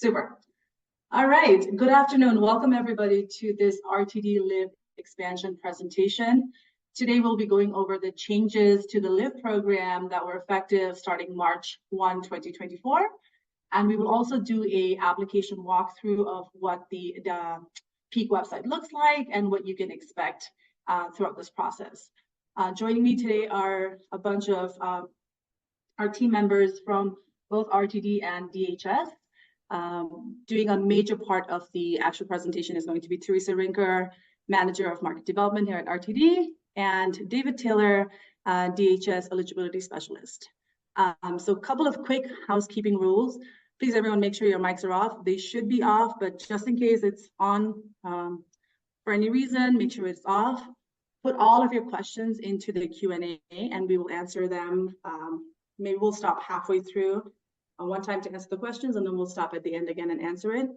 Super. All right. Good afternoon. Welcome everybody to this RTD LiVE expansion presentation. Today we'll be going over the changes to the LiVE program that were effective starting March 1, 2024. And we will also do a application walkthrough of what the Peak website looks like and what you can expect throughout this process. Joining me today are a bunch of our team members from both RTD and DHS. Doing a major part of the actual presentation is going to be Teresa Rinker, Manager of Market Development here at RTD, and David Taylor, DHS Eligibility Specialist. So a couple of quick housekeeping rules. Please, everyone, make sure your mics are off. They should be off, but just in case it's on for any reason, make sure it's off. Put all of your questions into the Q&A, and we will answer them. Maybe we'll stop halfway through one time to answer the questions, and then we'll stop at the end again and answer it.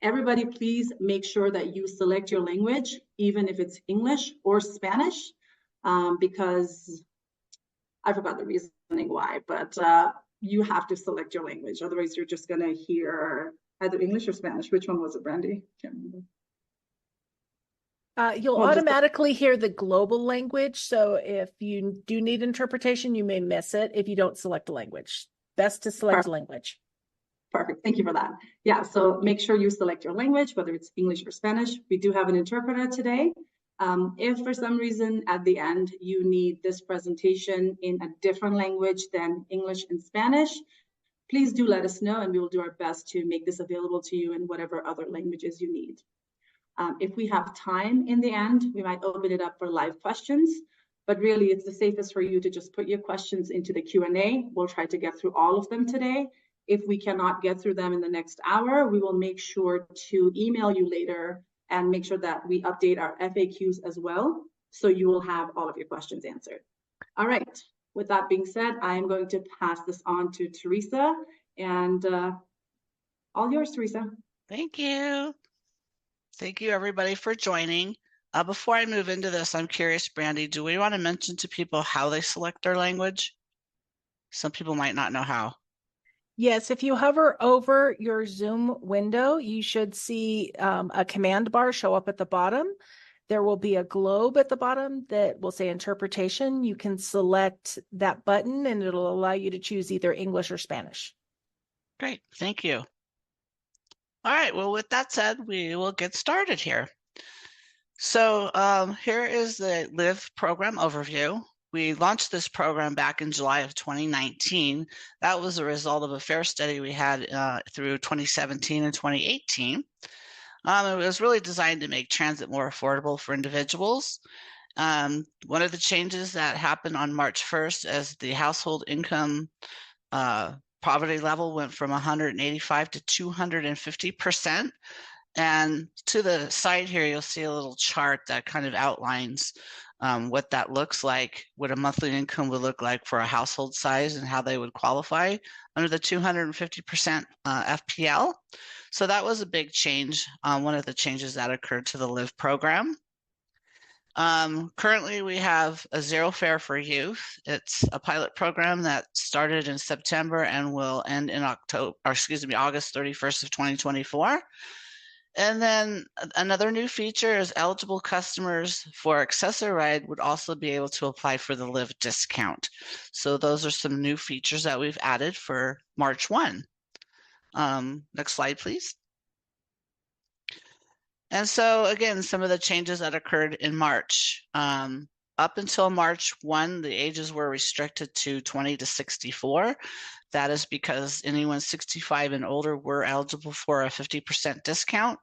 Everybody, please make sure that you select your language, even if it's English or Spanish, because I forgot the reasoning why, but you have to select your language. Otherwise, you're just going to hear either English or Spanish. Which one was it, Brandy? Can't remember. You'll automatically hear the global language. So if you do need interpretation, you may miss it if you don't select a language. Best to select language. Perfect. Thank you for that. Yeah, so make sure you select your language, whether it's English or Spanish. We do have an interpreter today. If for some reason at the end you need this presentation in a different language than English and Spanish, please do let us know and we will do our best to make this available to you in whatever other languages you need. If we have time in the end, we might open it up for live questions, but really it's the safest for you to just put your questions into the Q&A. We'll try to get through all of them today. If we cannot get through them in the next hour, we will make sure to email you later and make sure that we update our FAQs as well, so you will have all of your questions answered. All right, with that being said, I'm going to pass this on to Teresa, and all yours, Teresa. Thank you. Thank you, everybody, for joining. Before I move into this, I'm curious, Brandy, do we want to mention to people how they select their language? Some people might not know how. Yes, if you hover over your Zoom window, you should see a command bar show up at the bottom. There will be a globe at the bottom that will say interpretation. You can select that button and it'll allow you to choose either English or Spanish. Great, thank you. All right, well, with that said, we will get started here. So here is the LiVE program overview. We launched this program back in July of 2019. That was a result of a fare study we had through 2017 and 2018. It was really designed to make transit more affordable for individuals. One of the changes that happened on March 1st as the household income poverty level went from 185 to 250%. And to the side here, you'll see a little chart that kind of outlines what that looks like, what a monthly income would look like for a household size and how they would qualify under the 250% FPL. So that was a big change, one of the changes that occurred to the LiVE program. Currently, we have a zero fare for youth. It's a pilot program that started in September and will end in August 31st of 2024. And then another new feature is eligible customers for Access-a-Ride would also be able to apply for the LiVE discount. So those are some new features that we've added for March 1. Next slide, please. And so again, some of the changes that occurred in March. Up until March 1, the ages were restricted to 20 to 64. That is because anyone 65 and older were eligible for a 50% discount.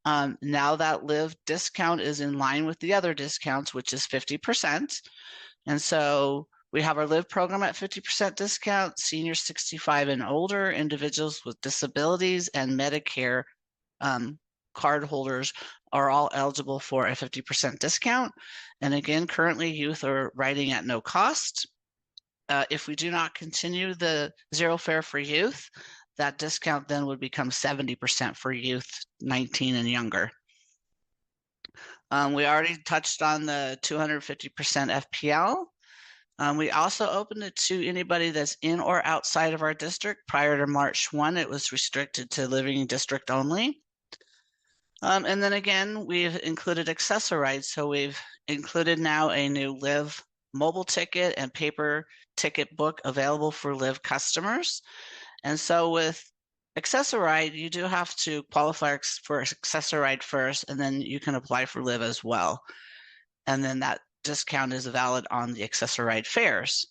Now that LiVE discount is in line with the other discounts, which is 50%. And so we have our LiVE program at 50% discount, seniors 65 and older, individuals with disabilities, and Medicare card holders are all eligible for a 50% discount. And again, currently youth are riding at no cost. If we do not continue the zero fare for youth, that discount then would become 70% for youth 19 and younger. We already touched on the 250% FPL. We also opened it to anybody that's in or outside of our district. Prior to March 1, it was restricted to living district only. And then again, we've included Accessorides. So we've included now a new LiVE mobile ticket and paper ticket book available for LiVE customers. And so with Accessoride, you do have to qualify for Accessoride first, and then you can apply for LiVE as well. And then that discount is valid on the Accessoride fares.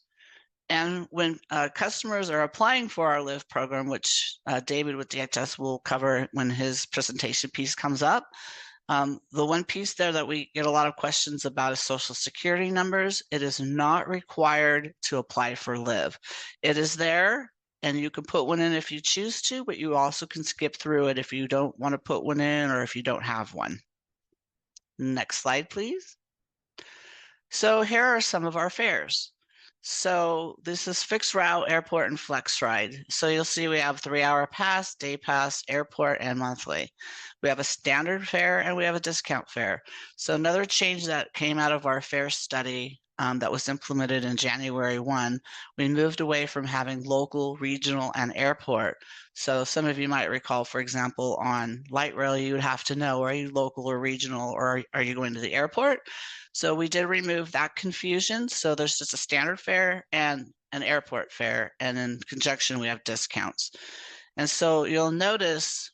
And when customers are applying for our LiVE program, which David with DHS will cover when his presentation piece comes up, the one piece there that we get a lot of questions about is Social Security numbers. It is not required to apply for LiVE. It is there, and you can put one in if you choose to, but you also can skip through it if you don't want to put one in or if you don't have one. Next slide, please. So here are some of our fares. So this is fixed route, airport, and flex ride. So you'll see we have 3-hour pass, day pass, airport, and monthly. We have a standard fare and we have a discount fare. So another change that came out of our fare study that was implemented in January 1, we moved away from having local, regional, and airport. So some of you might recall, for example, on light rail, you would have to know, are you local or regional, or are you going to the airport? So we did remove that confusion. So there's just a standard fare and an airport fare, and in conjunction, we have discounts. And so you'll notice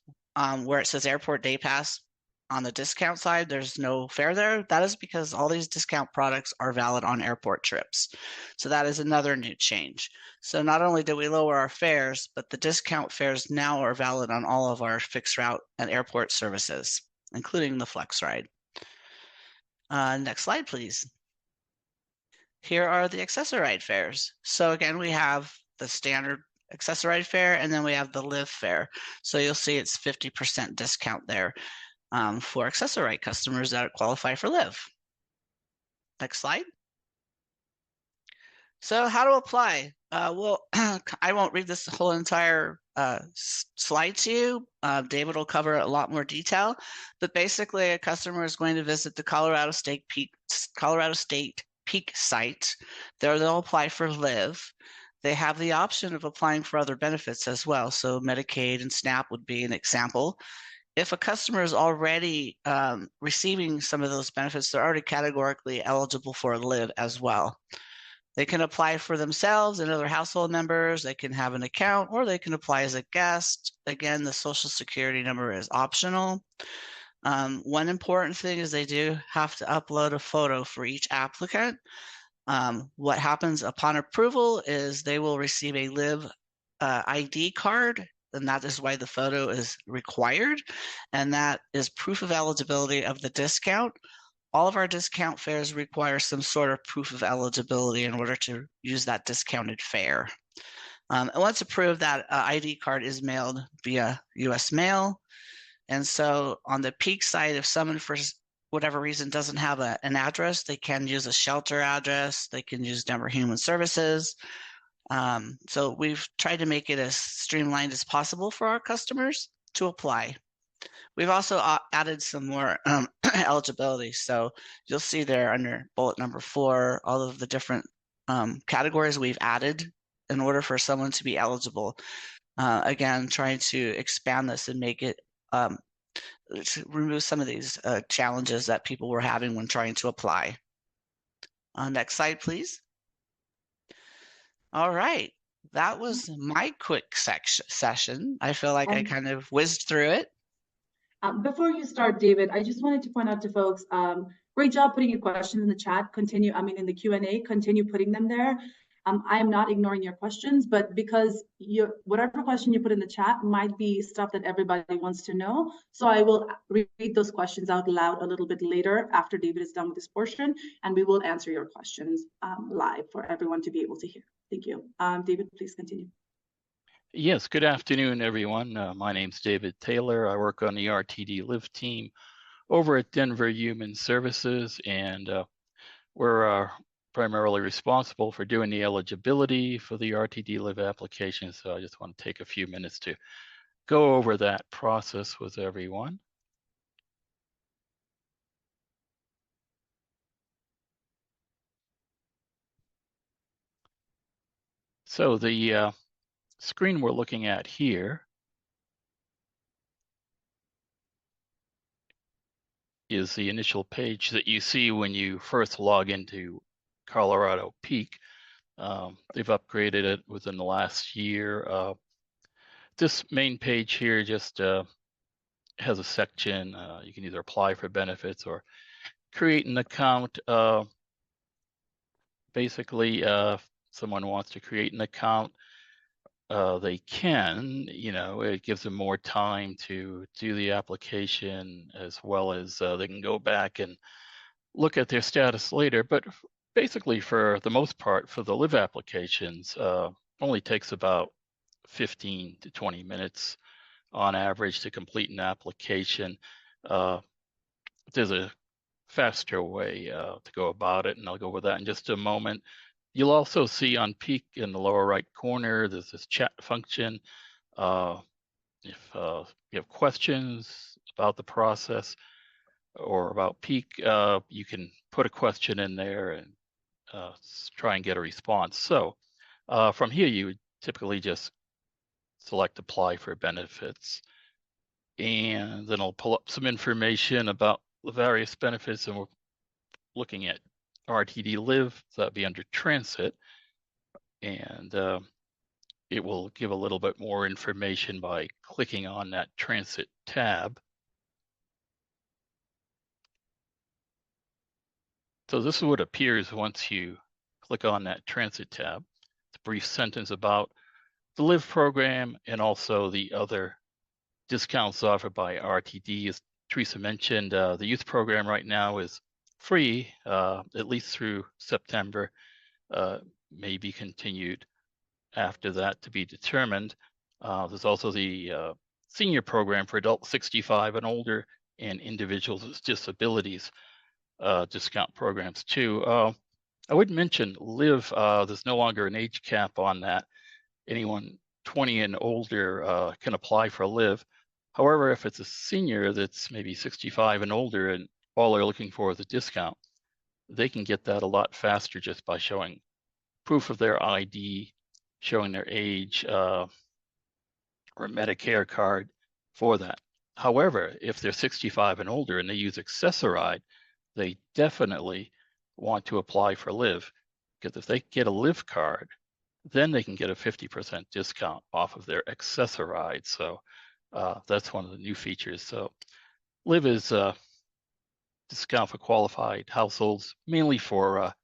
where it says airport day pass, on the discount side, there's no fare there. That is because all these discount products are valid on airport trips. So that is another new change. So not only did we lower our fares, but the discount fares now are valid on all of our fixed route and airport services, including the flex ride. Next slide, please. Here are the Accessoride fares. So again, we have the standard Accessoride fare, and then we have the LiVE fare. So you'll see it's 50% discount there. For Accessoride customers that qualify for LiVE. Next slide. So how to apply? Well, I won't read this whole entire slide to you. David will cover a lot more detail, but basically a customer is going to visit the Colorado State Peak site. There they'll apply for LiVE. They have the option of applying for other benefits as well. So Medicaid and SNAP would be an example. If a customer is already receiving some of those benefits, they're already categorically eligible for LiVE as well. They can apply for themselves and other household members. They can have an account, or they can apply as a guest. Again, the Social Security number is optional. One important thing is they do have to upload a photo for each applicant. What happens upon approval is they will receive a LiVE ID card, and that is why the photo is required, and that is proof of eligibility of the discount. All of our discount fares require some sort of proof of eligibility in order to use that discounted fare. And once approved, that ID card is mailed via US mail. And so on the Peak site, if someone for whatever reason doesn't have an address, they can use a shelter address, they can use Denver Human Services. So we've tried to make it as streamlined as possible for our customers to apply. We've also added some more eligibility. So you'll see there under bullet number 4, all of the different categories we've added in order for someone to be eligible. Again, trying to expand this and make it, to remove some of these challenges that people were having when trying to apply. Next slide, please. All right, that was my quick session. I feel like I kind of whizzed through it. Before you start, David, I just wanted to point out to folks, great job putting your questions in the chat. In the Q&A, continue putting them there. I am not ignoring your questions, but because whatever question you put in the chat might be stuff that everybody wants to know. So I will read those questions out loud a little bit later after David is done with this portion, and we will answer your questions live for everyone to be able to hear. Thank you. David, please continue. Yes, good afternoon, everyone. My name's David Taylor. I work on the RTD LiVE team over at Denver Human Services, and we're primarily responsible for doing the eligibility for the RTD LiVE application. So I just want to take a few minutes to go over that process with everyone. So the screen we're looking at here is the initial page that you see when you first log into Colorado Peak. They've upgraded it within the last year. This main page here just has a section. You can either apply for benefits or create an account. Basically, if someone wants to create an account, they can. It gives them more time to do the application, as well as they can go back and look at their status later. But basically, for the most part, for the LiVE applications, only takes about 15 to 20 minutes on average to complete an application. There's a faster way to go about it, and I'll go over that in just a moment. You'll also see on Peak in the lower right corner, there's this chat function. If you have questions about the process or about Peak, you can put a question in there and try and get a response. So from here, you would typically just select apply for benefits, and then I'll pull up some information about the various benefits, and we're looking at RTD LiVE, so that'd be under transit, and it will give a little bit more information by clicking on that transit tab. So this is what appears once you click on that transit tab. It's a brief sentence about the LiVE program and also the other discounts offered by RTD. As Teresa mentioned, the youth program right now is free, at least through September, may be continued after that to be determined. There's also the senior program for adults 65 and older and individuals with disabilities discount programs too. I would mention LiVE, there's no longer an age cap on that. Anyone 20 and older can apply for LiVE. However, if it's a senior that's maybe 65 and older and all they're looking for is a discount, they can get that a lot faster just by showing proof of their ID, showing their age, or a Medicare card for that. However, if they're 65 and older and they use Access-a-Ride, they definitely want to apply for LiVE, because if they get a LiVE card, then they can get a 50% discount off of their Access-a-Ride. So that's one of the new features. So LiVE is a discount for qualified households, mainly for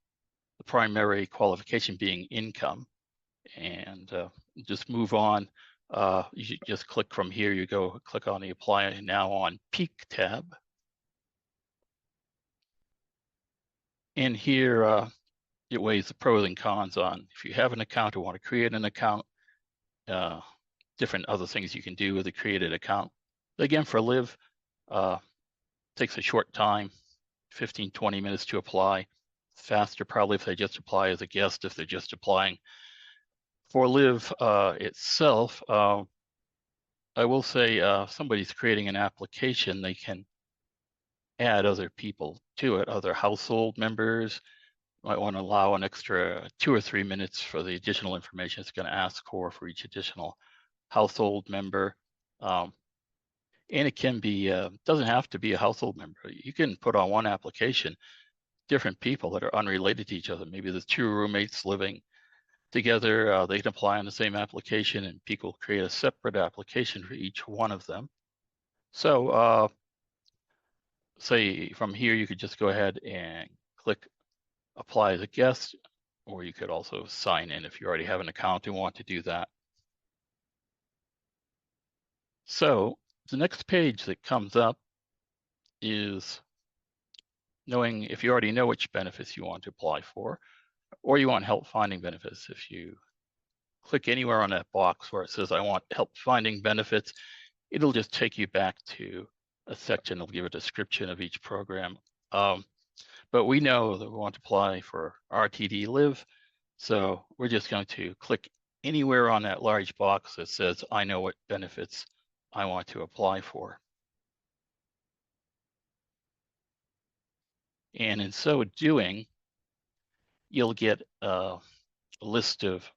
the primary qualification being income. And just move on. You should just click from here. You go click on the Apply Now on Peak tab. And here it weighs the pros and cons on if you have an account or want to create an account, different other things you can do with a created account. Again, for LiVE, takes a short time, 15, 20 minutes to apply. Faster probably if they just apply as a guest, if they're just applying for LiVE itself. I will say somebody's creating an application, they can add other people to it, other household members. Might want to allow an extra 2 or 3 minutes for the additional information it's going to ask for each additional household member. And it can be, doesn't have to be a household member. You can put on one application different people that are unrelated to each other. Maybe there's 2 roommates living together. They can apply on the same application, and people create a separate application for each one of them. So say from here, you could just go ahead and click apply as a guest, or you could also sign in if you already have an account and want to do that. So the next page that comes up is knowing if you already know which benefits you want to apply for, or you want help finding benefits. If you click anywhere on that box where it says I want help finding benefits, it'll just take you back to a section. It'll give a description of each program. But we know that we want to apply for RTD LiVE, so we're just going to click anywhere on that large box that says I know what benefits I want to apply for. And in so doing, you'll get a list of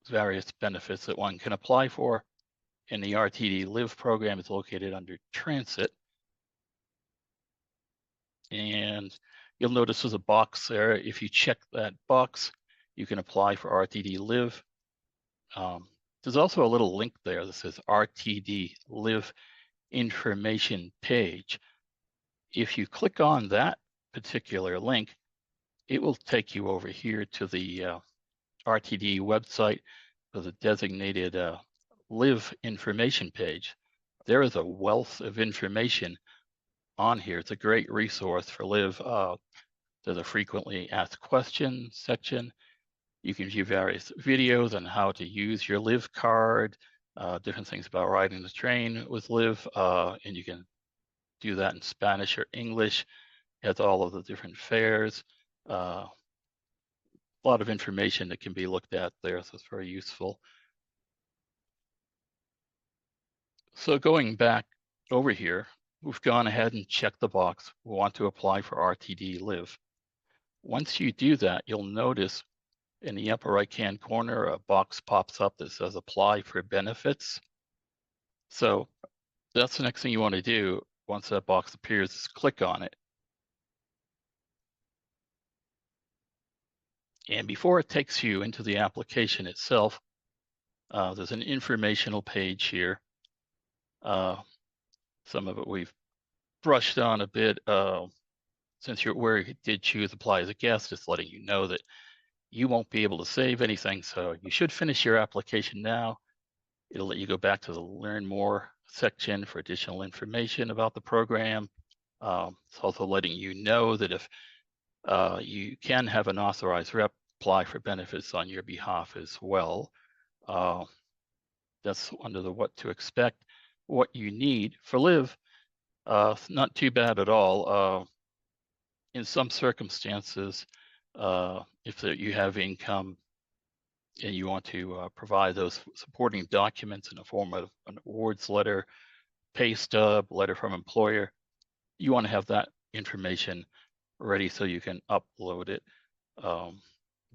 various benefits that one can apply for. And the RTD LiVE program is located under Transit. And you'll notice there's a box there. If you check that box, you can apply for RTD LiVE. There's also a little link there that says RTD LiVE information page. If you click on that particular link, it will take you over here to the RTD website for the designated LiVE information page. There is a wealth of information on here. It's a great resource for LiVE. There's a frequently asked questions section. You can view various videos on how to use your LiVE card, different things about riding the train with LiVE, and you can do that in Spanish or English. It has all of the different fares. A lot of information that can be looked at there, so it's very useful. So going back over here, we've gone ahead and checked the box. We want to apply for RTD LiVE. Once you do that, you'll notice in the upper right-hand corner, a box pops up that says apply for benefits. So that's the next thing you want to do. Once that box appears, is click on it. And before it takes you into the application itself, there's an informational page here. Some of it we've brushed on a bit. Since you're where you did choose apply as a guest, just letting you know that you won't be able to save anything. So you should finish your application now. It'll let you go back to the Learn More section for additional information about the program. It's also letting you know that if you can have an authorized rep apply for benefits on your behalf as well. That's under the what to expect. What you need for LiVE, not too bad at all. In some circumstances, if you have income and you want to provide those supporting documents in the form of an awards letter, pay stub, letter from employer, you want to have that information ready so you can upload it.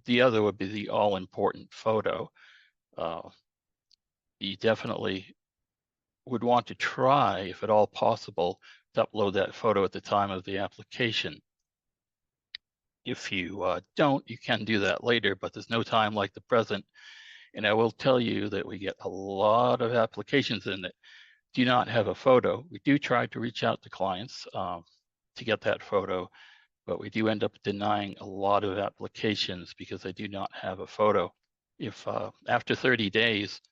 The other would be the all-important photo. You definitely would want to try, if at all possible, to upload that photo at the time of the application. If you don't, you can do that later, but there's no time like the present. And I will tell you that we get a lot of applications in that do not have a photo. We do try to reach out to clients to get that photo, but we do end up denying a lot of applications because they do not have a photo. If after 30 days,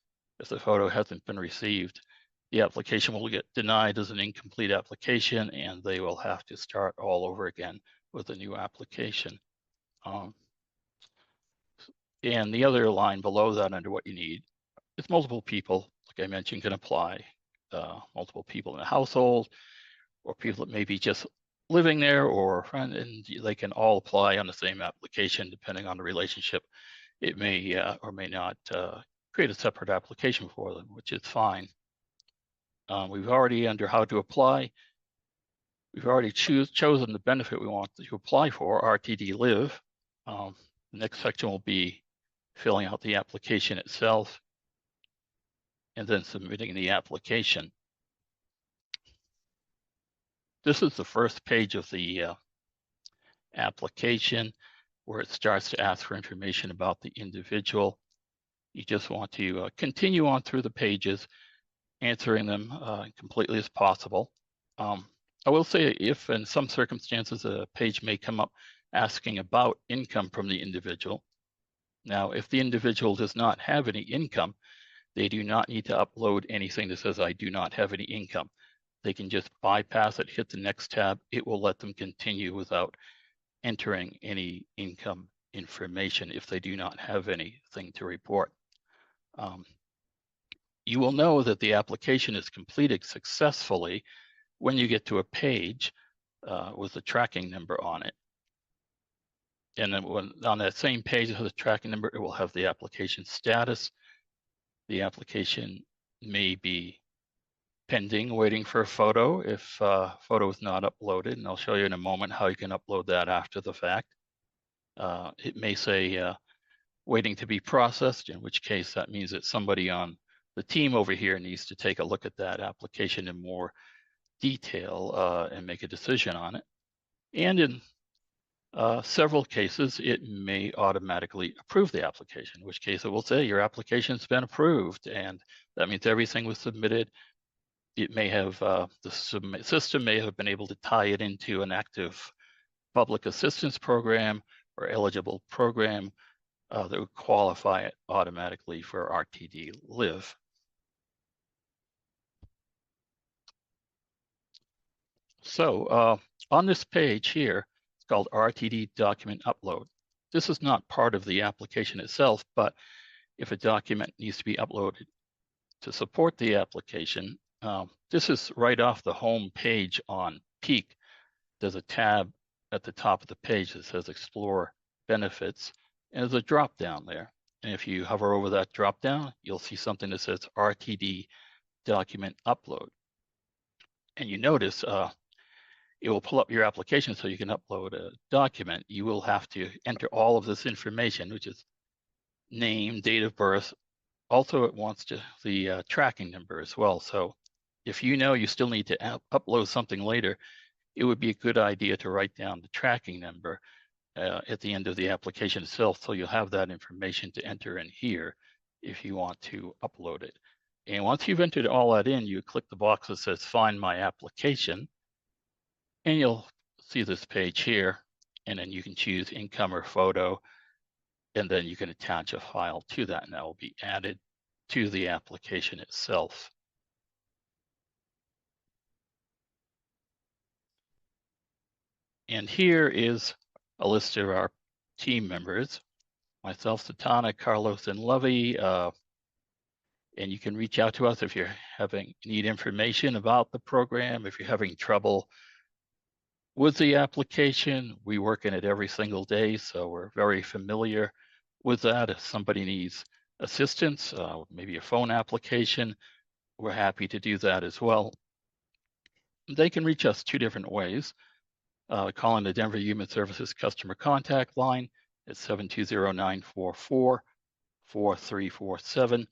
if the photo hasn't been received, the application will get denied as an incomplete application, and they will have to start all over again with a new application. And the other line below that under what you need is multiple people, like I mentioned, can apply. Multiple people in the household, or people that may be just living there or a friend, and they can all apply on the same application depending on the relationship. It may or may not create a separate application for them, which is fine. We've already, under how to apply, we've already chosen the benefit we want to apply for, RTD LiVE. The next section will be filling out the application itself and then submitting the application. This is the first page of the application where it starts to ask for information about the individual. You just want to continue on through the pages, answering them completely as possible. I will say if in some circumstances a page may come up asking about income from the individual. Now, if the individual does not have any income, they do not need to upload anything that says I do not have any income. They can just bypass it, hit the next tab. It will let them continue without entering any income information if they do not have anything to report. You will know that the application is completed successfully when you get to a page with a tracking number on it. And then on that same page that has a tracking number, it will have the application status. The application may be pending, waiting for a photo if photo is not uploaded. And I'll show you in a moment how you can upload that after the fact. It may say waiting to be processed, in which case that means that somebody on the team over here needs to take a look at that application in more detail and make a decision on it. And in several cases, it may automatically approve the application, in which case it will say your application's been approved, and that means everything was submitted. It may have, the system may have been able to tie it into an active public assistance program or eligible program that would qualify it automatically for RTD LiVE. So on this page here, it's called RTD document upload. This is not part of the application itself, but if a document needs to be uploaded to support the application, this is right off the home page on Peak. There's a tab at the top of the page that says Explore Benefits, and there's a drop down there. And if you hover over that drop down, you'll see something that says RTD document upload. And you notice it will pull up your application so you can upload a document. You will have to enter all of this information, which is name, date of birth. Also, it wants the tracking number as well. So if you know you still need to upload something later, it would be a good idea to write down the tracking number at the end of the application itself, so you'll have that information to enter in here if you want to upload it. And once you've entered all that in, you click the box that says Find My Application, and you'll see this page here, and then you can choose income or photo, and then you can attach a file to that, and that will be added to the application itself. And here is a list of our team members, myself, Satana, Carlos, and Lovey. And you can reach out to us if you're need information about the program, if you're having trouble with the application. We work in it every single day, so we're very familiar with that. If somebody needs assistance, maybe a phone application, we're happy to do that as well. They can reach us 2 different ways. Calling the Denver Human Services customer contact line at 720-944-4347.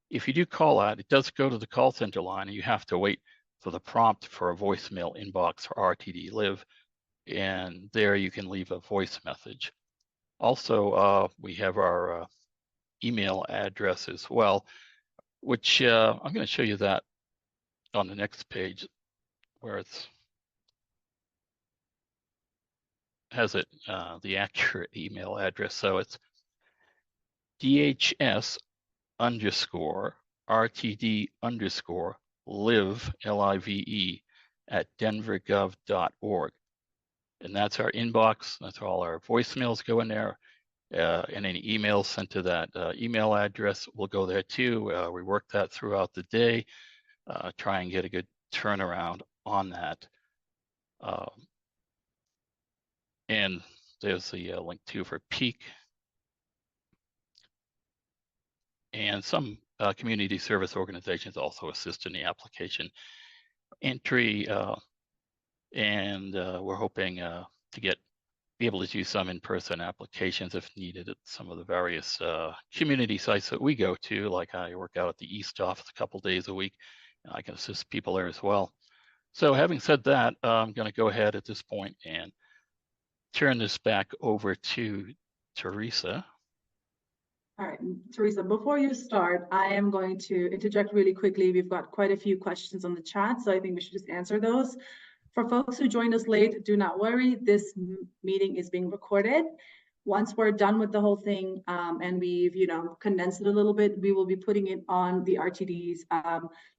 If you do call that, it does go to the call center line, and you have to wait for the prompt for a voicemail inbox for RTD LiVE, and there you can leave a voice message. Also, we have our email address as well, which I'm going to show you that on the next page, where it's has it the accurate email address. So it's DHS_RTD_LiVE, LIVE, at denvergov.org. And that's our inbox. That's where all our voicemails go in there. And any emails sent to that email address will go there too. We work that throughout the day, try and get a good turnaround on that. And there's the link too for Peak. And some community service organizations also assist in the application entry. And we're hoping to be able to do some in-person applications if needed at some of the various community sites that we go to. Like I work out at the East office a couple days a week, and I can assist people there as well. So having said that, I'm going to go ahead at this point and turn this back over to Teresa. All right, Teresa, before you start, I am going to interject really quickly. We've got quite a few questions on the chat, so I think we should just answer those. For folks who joined us late, do not worry. This meeting is being recorded. Once we're done with the whole thing and we've, condensed it a little bit, we will be putting it on the RTD's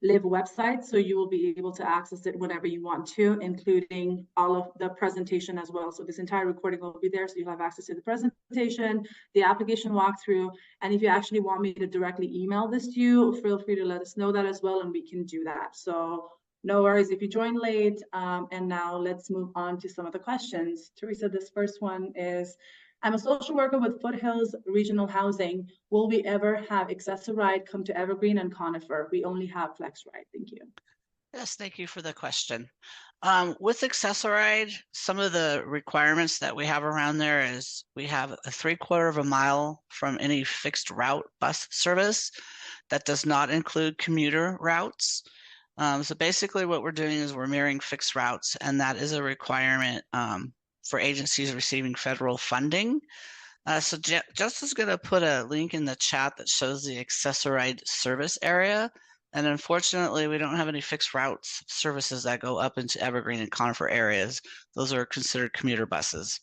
LiVE website. So you will be able to access it whenever you want to, including all of the presentation as well. So this entire recording will be there. So you'll have access to the presentation, the application walkthrough. And if you actually want me to directly email this to you, feel free to let us know that as well, and we can do that. So no worries if you joined late. And now let's move on to some of the questions. Teresa, this first one is, I'm a social worker with Foothills Regional Housing. Will we ever have excessive ride come to Evergreen and Conifer? We only have flex ride. Thank you. Yes, thank you for the question. With Accessoride, some of the requirements that we have around there is we have a 3/4 of a mile from any fixed route bus service. That does not include commuter routes. So basically what we're doing is we're mirroring fixed routes, and that is a requirement for agencies receiving federal funding. So Justin's going to put a link in the chat that shows the Accessoride service area. And unfortunately, we don't have any fixed routes services that go up into Evergreen and Conifer areas. Those are considered commuter buses.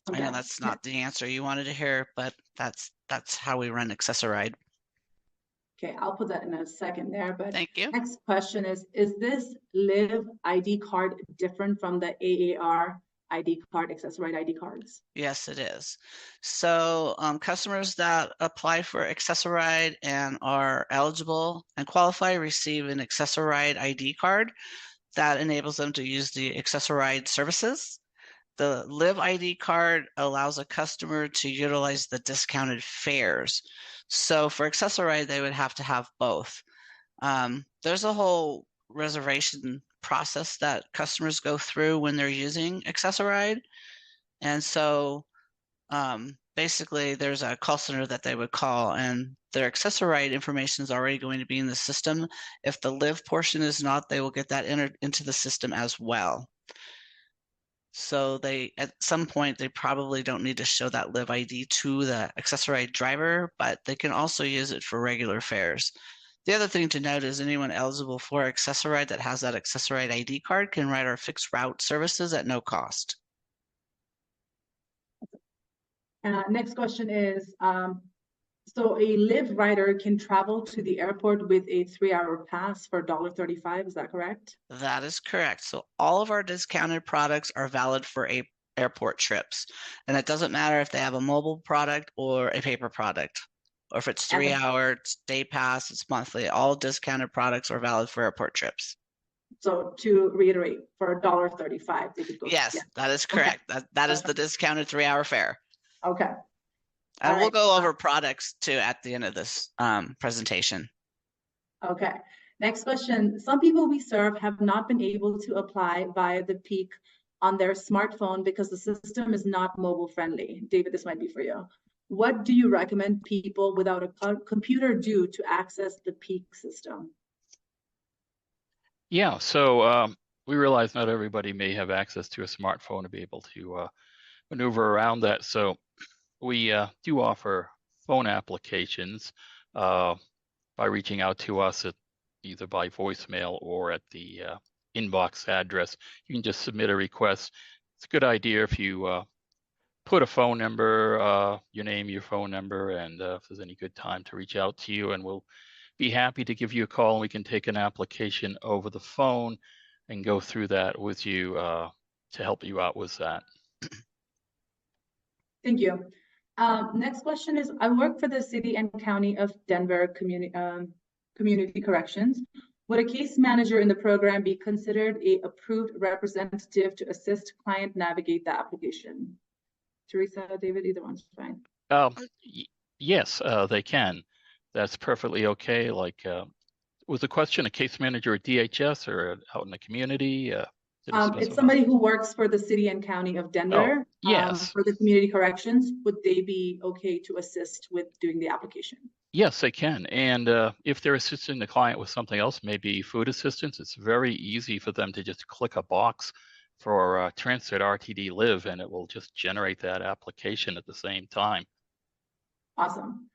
Okay. I know that's not the answer you wanted to hear, but that's how we run Accessoride. Okay, I'll put that in a second there, but Thank you. next question is this LiVE ID card different from the AAR ID card, Accessoride ID cards? Yes, it is. So customers that apply for Accessoride and are eligible and qualify receive an Accessoride ID card that enables them to use the Accessoride services. The LiVE ID card allows a customer to utilize the discounted fares. So for Accessoride, they would have to have both. There's a whole reservation process that customers go through when they're using Accessoride. And so basically there's a call center that they would call, and their Accessoride information is already going to be in the system. If the LiVE portion is not, they will get that entered into the system as well. So they, at some point, they probably don't need to show that LiVE ID to the Accessoride driver, but they can also use it for regular fares. The other thing to note is anyone eligible for Accessoride that has that Accessoride ID card can ride our fixed route services at no cost. Next question is, so a LiVE rider can travel to the airport with a 3-hour pass for $1.35, is that correct? That is correct. So all of our discounted products are valid for airport trips. And it doesn't matter if they have a mobile product or a paper product, or if it's 3 hours, day pass, it's monthly. All discounted products are valid for airport trips. So to reiterate, for $1.35, they could go. Yes, that is correct. Okay. That is the discounted 3-hour fare. Okay. And we'll go over products too at the end of this presentation. Okay. Next question. Some people we serve have not been able to apply via the peak on their smartphone because the system is not mobile friendly. David, this might be for you. What do you recommend people without a computer do to access the peak system? Yeah, so we realize not everybody may have access to a smartphone to be able to maneuver around that. So we do offer phone applications by reaching out to us at either by voicemail or at the inbox address. You can just submit a request. It's a good idea if you put a phone number, your name, your phone number, and if there's any good time to reach out to you, and we'll be happy to give you a call, and we can take an application over the phone and go through that with you to help you out with that. Thank you. Next question is, I work for the City and County of Denver Community Corrections. Would a case manager in the program be considered an approved representative to assist client navigate the application? Teresa, David, either one's fine. Yes, they can. That's perfectly okay. Like, was the question a case manager at DHS or out in the community? It's somebody who works for the City and County of Denver. Oh, yes. For the community corrections. Would they be okay to assist with doing the application? Yes, they can. And if they're assisting the client with something else, maybe food assistance, it's very easy for them to just click a box for Transit RTD LiVE, and it will just generate that application at the same time. Awesome.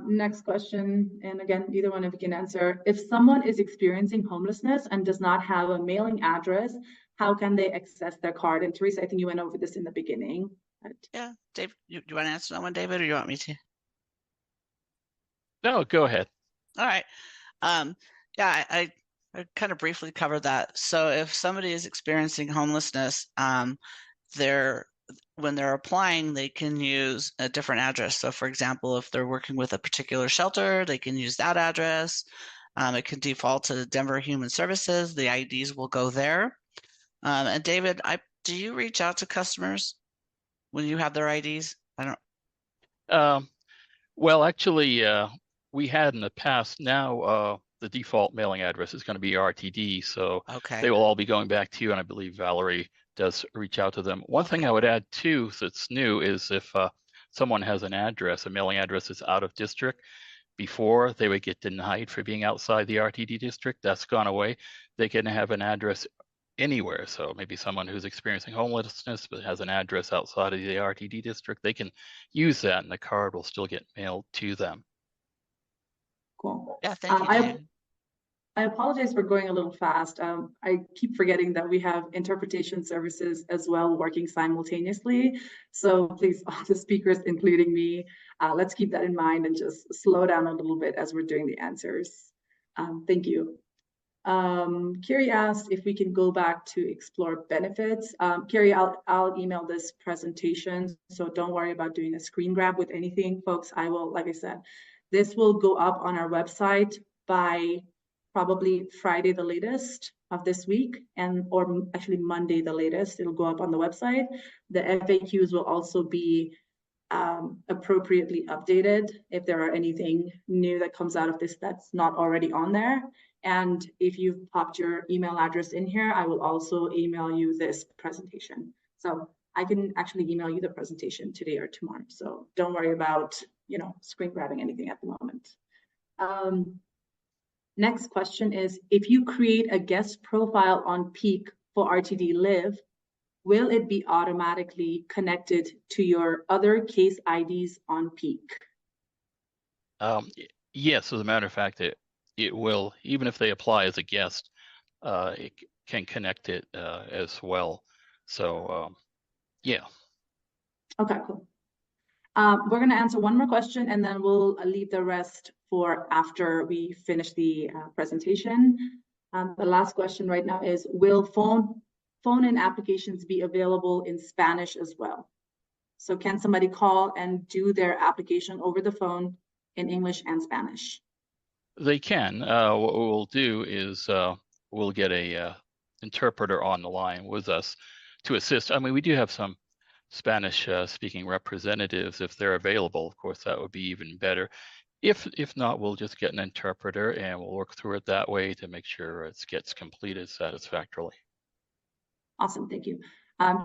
Next question, and again, either one of you can answer. If someone is experiencing homelessness and does not have a mailing address, how can they access their card? And Teresa, I think you went over this in the beginning. Yeah, Dave, you want to answer that one, David, or you want me to? No, go ahead. All right. Yeah, I kind of briefly covered that. So if somebody is experiencing homelessness, when they're applying, they can use a different address. So for example, if they're working with a particular shelter, they can use that address. It can default to Denver Human Services. The IDs will go there. And David, do you reach out to customers when you have their IDs? I don't. Well, actually, we had in the past. Now the default mailing address is going to be RTD, so Okay. they will all be going back to you, and I believe Valerie does reach out to them. One thing I would add too that's new is if someone has an address, a mailing address that's out of district, before they would get denied for being outside the RTD district. That's gone away. They can have an address anywhere. So maybe someone who's experiencing homelessness but has an address outside of the RTD district, they can use that and the card will still get mailed to them. Cool. Yeah, thank you, David. I apologize for going a little fast. I keep forgetting that we have interpretation services as well working simultaneously. So please, all the speakers, including me, let's keep that in mind and just slow down a little bit as we're doing the answers. Thank you. Carrie asked if we can go back to explore benefits. Carrie, I'll email this presentation, so don't worry about doing a screen grab with anything, folks. I will, like I said, this will go up on our website by probably Friday the latest of this week, or actually Monday the latest. It'll go up on the website. The FAQs will also be appropriately updated if there are anything new that comes out of this that's not already on there. And if you've popped your email address in here, I will also email you this presentation. So I can actually email you the presentation today or tomorrow. So don't worry about, screen grabbing anything at the moment. Next question is, if you create a guest profile on Peak for RTD Live, will it be automatically connected to your other case IDs on Peak? Yes, as a matter of fact, it will, even if they apply as a guest, it can connect it as well. So yeah. Okay, cool. We're going to answer one more question and then we'll leave the rest for after we finish the presentation. The last question right now is, will phone-in applications be available in Spanish as well? So can somebody call and do their application over the phone in English and Spanish? They can. What we'll do is we'll get a interpreter on the line with us to assist. I mean, we do have some Spanish speaking representatives if they're available. Of course, that would be even better. If not, we'll just get an interpreter and we'll work through it that way to make sure it gets completed satisfactorily. Awesome, thank you.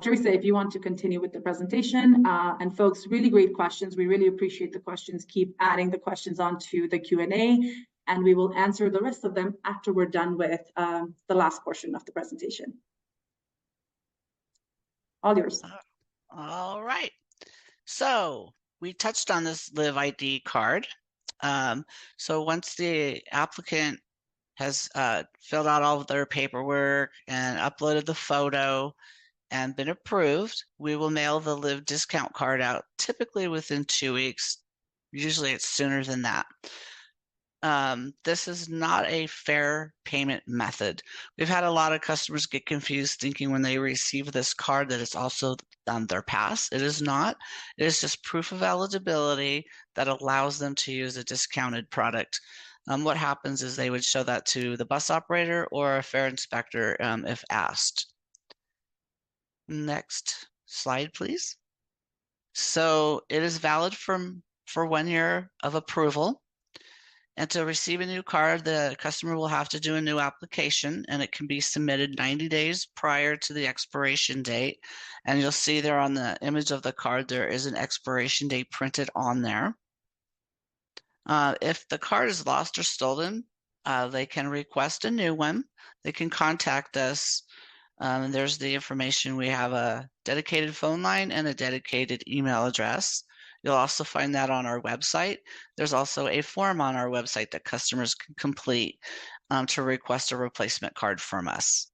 Teresa, if you want to continue with the presentation, and folks, really great questions. We really appreciate the questions. Keep adding the questions onto the Q&A, and we will answer the rest of them after we're done with the last portion of the presentation. All yours. All right. So we touched on this Live ID card. So once the applicant has filled out all of their paperwork and uploaded the photo and been approved, we will mail the Live discount card out typically within 2 weeks. Usually it's sooner than that. This is not a fair payment method. We've had a lot of customers get confused thinking when they receive this card that it's also their pass. It is not. It is just proof of eligibility that allows them to use a discounted product. What happens is they would show that to the bus operator or a fare inspector if asked. Next slide, please. So it is valid for 1 year of approval. And to receive a new card, the customer will have to do a new application, and it can be submitted 90 days prior to the expiration date. And you'll see there on the image of the card, there is an expiration date printed on there. If the card is lost or stolen, they can request a new one. They can contact us. And there's the information. We have a dedicated phone line and a dedicated email address. You'll also find that on our website. There's also a form on our website that customers can complete to request a replacement card from us.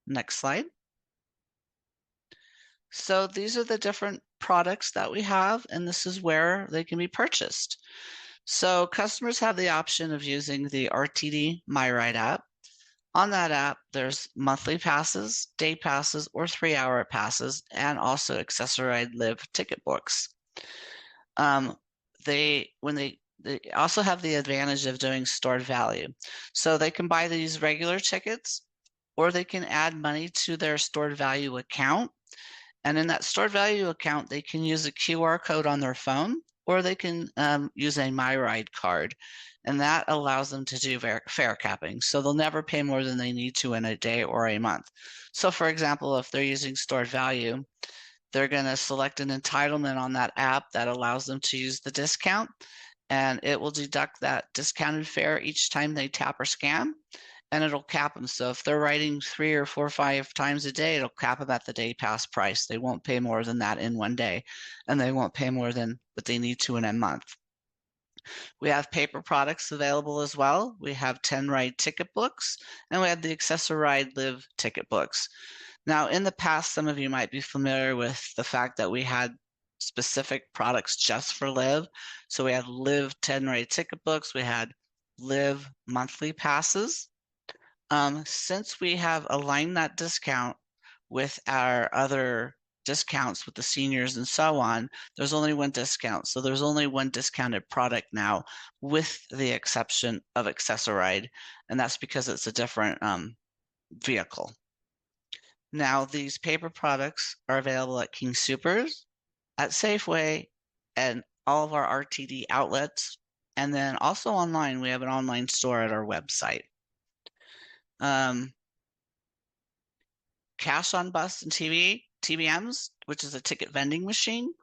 Next slide. So these are the different products that we have, and this is where they can be purchased. So customers have the option of using the RTD MyRide app. On that app, there's monthly passes, day passes, or 3-hour passes, and also accessorized Live ticket books. They also have the advantage of doing stored value. So they can buy these regular tickets, or they can add money to their stored value account. And in that stored value account, they can use a QR code on their phone or they can use a My Ride card, and that allows them to do fare capping. So they'll never pay more than they need to in a day or a month. So for example, if they're using stored value, they're going to select an entitlement on that app that allows them to use the discount, and it will deduct that discounted fare each time they tap or scan, and it'll cap them. So if they're riding 3 or 4 or 5 times a day, it'll cap them at the day pass price. They won't pay more than that in one day, and they won't pay more than what they need to in a month. We have paper products available as well. We have 10 ride ticket books, and we have the Access-a-Ride LiVE ticket books. Now, in the past, some of you might be familiar with the fact that we had specific products just for LiVE. So we had LiVE 10 ride ticket books. We had LiVE monthly passes. Since we have aligned that discount with our other discounts with the seniors and so on, there's only one discount. So there's only one discounted product now, with the exception of Access-a-Ride, and that's because it's a different vehicle. Now, these paper products are available at King Soopers, at Safeway, and all of our RTD outlets. And then also online, we have an online store at our website. Cash on Bus and TBMs, which is a ticket vending machine.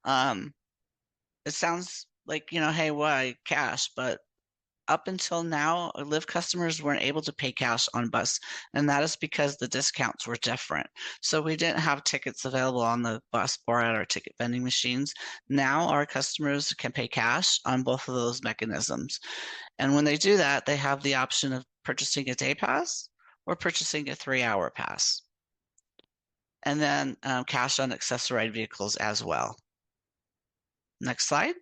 It sounds like, hey, why cash? But up until now, LiVE customers weren't able to pay cash on bus, and that is because the discounts were different. So we didn't have tickets available on the bus or at our ticket vending machines. Now our customers can pay cash on both of those mechanisms. And when they do that, they have the option of purchasing a day pass or purchasing a 3-hour pass. And then cash on Access-a-Ride vehicles as well. Next slide.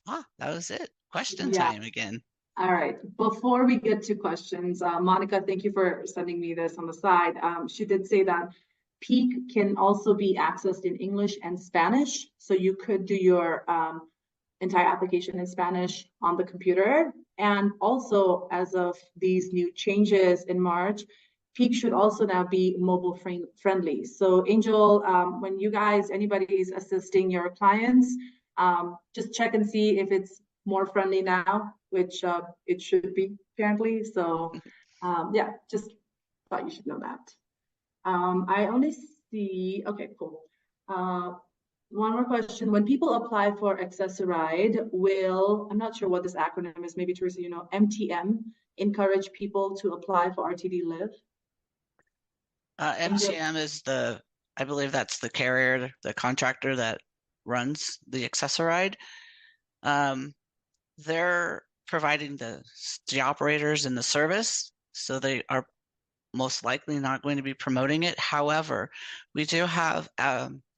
That was it. Question time again. All right. Before we get to questions, Monica, thank you for sending me this on the side. She did say that Peak can also be accessed in English and Spanish. So you could do your entire application in Spanish on the computer. And also, as of these new changes in March, Peak should also now be mobile friendly. So Angel, when you guys, anybody is assisting your clients, just check and see if it's more friendly now, which it should be apparently. So yeah, just thought you should know that. I only see, okay, cool. One more question. When people apply for Access-a-Ride, I'm not sure what this acronym is, maybe Teresa, MTM, encourage people to apply for RTD LiVE? MTM is I believe that's the carrier, the contractor that runs the Access-a-Ride. They're providing the operators and the service, so they are most likely not going to be promoting it. However, we do have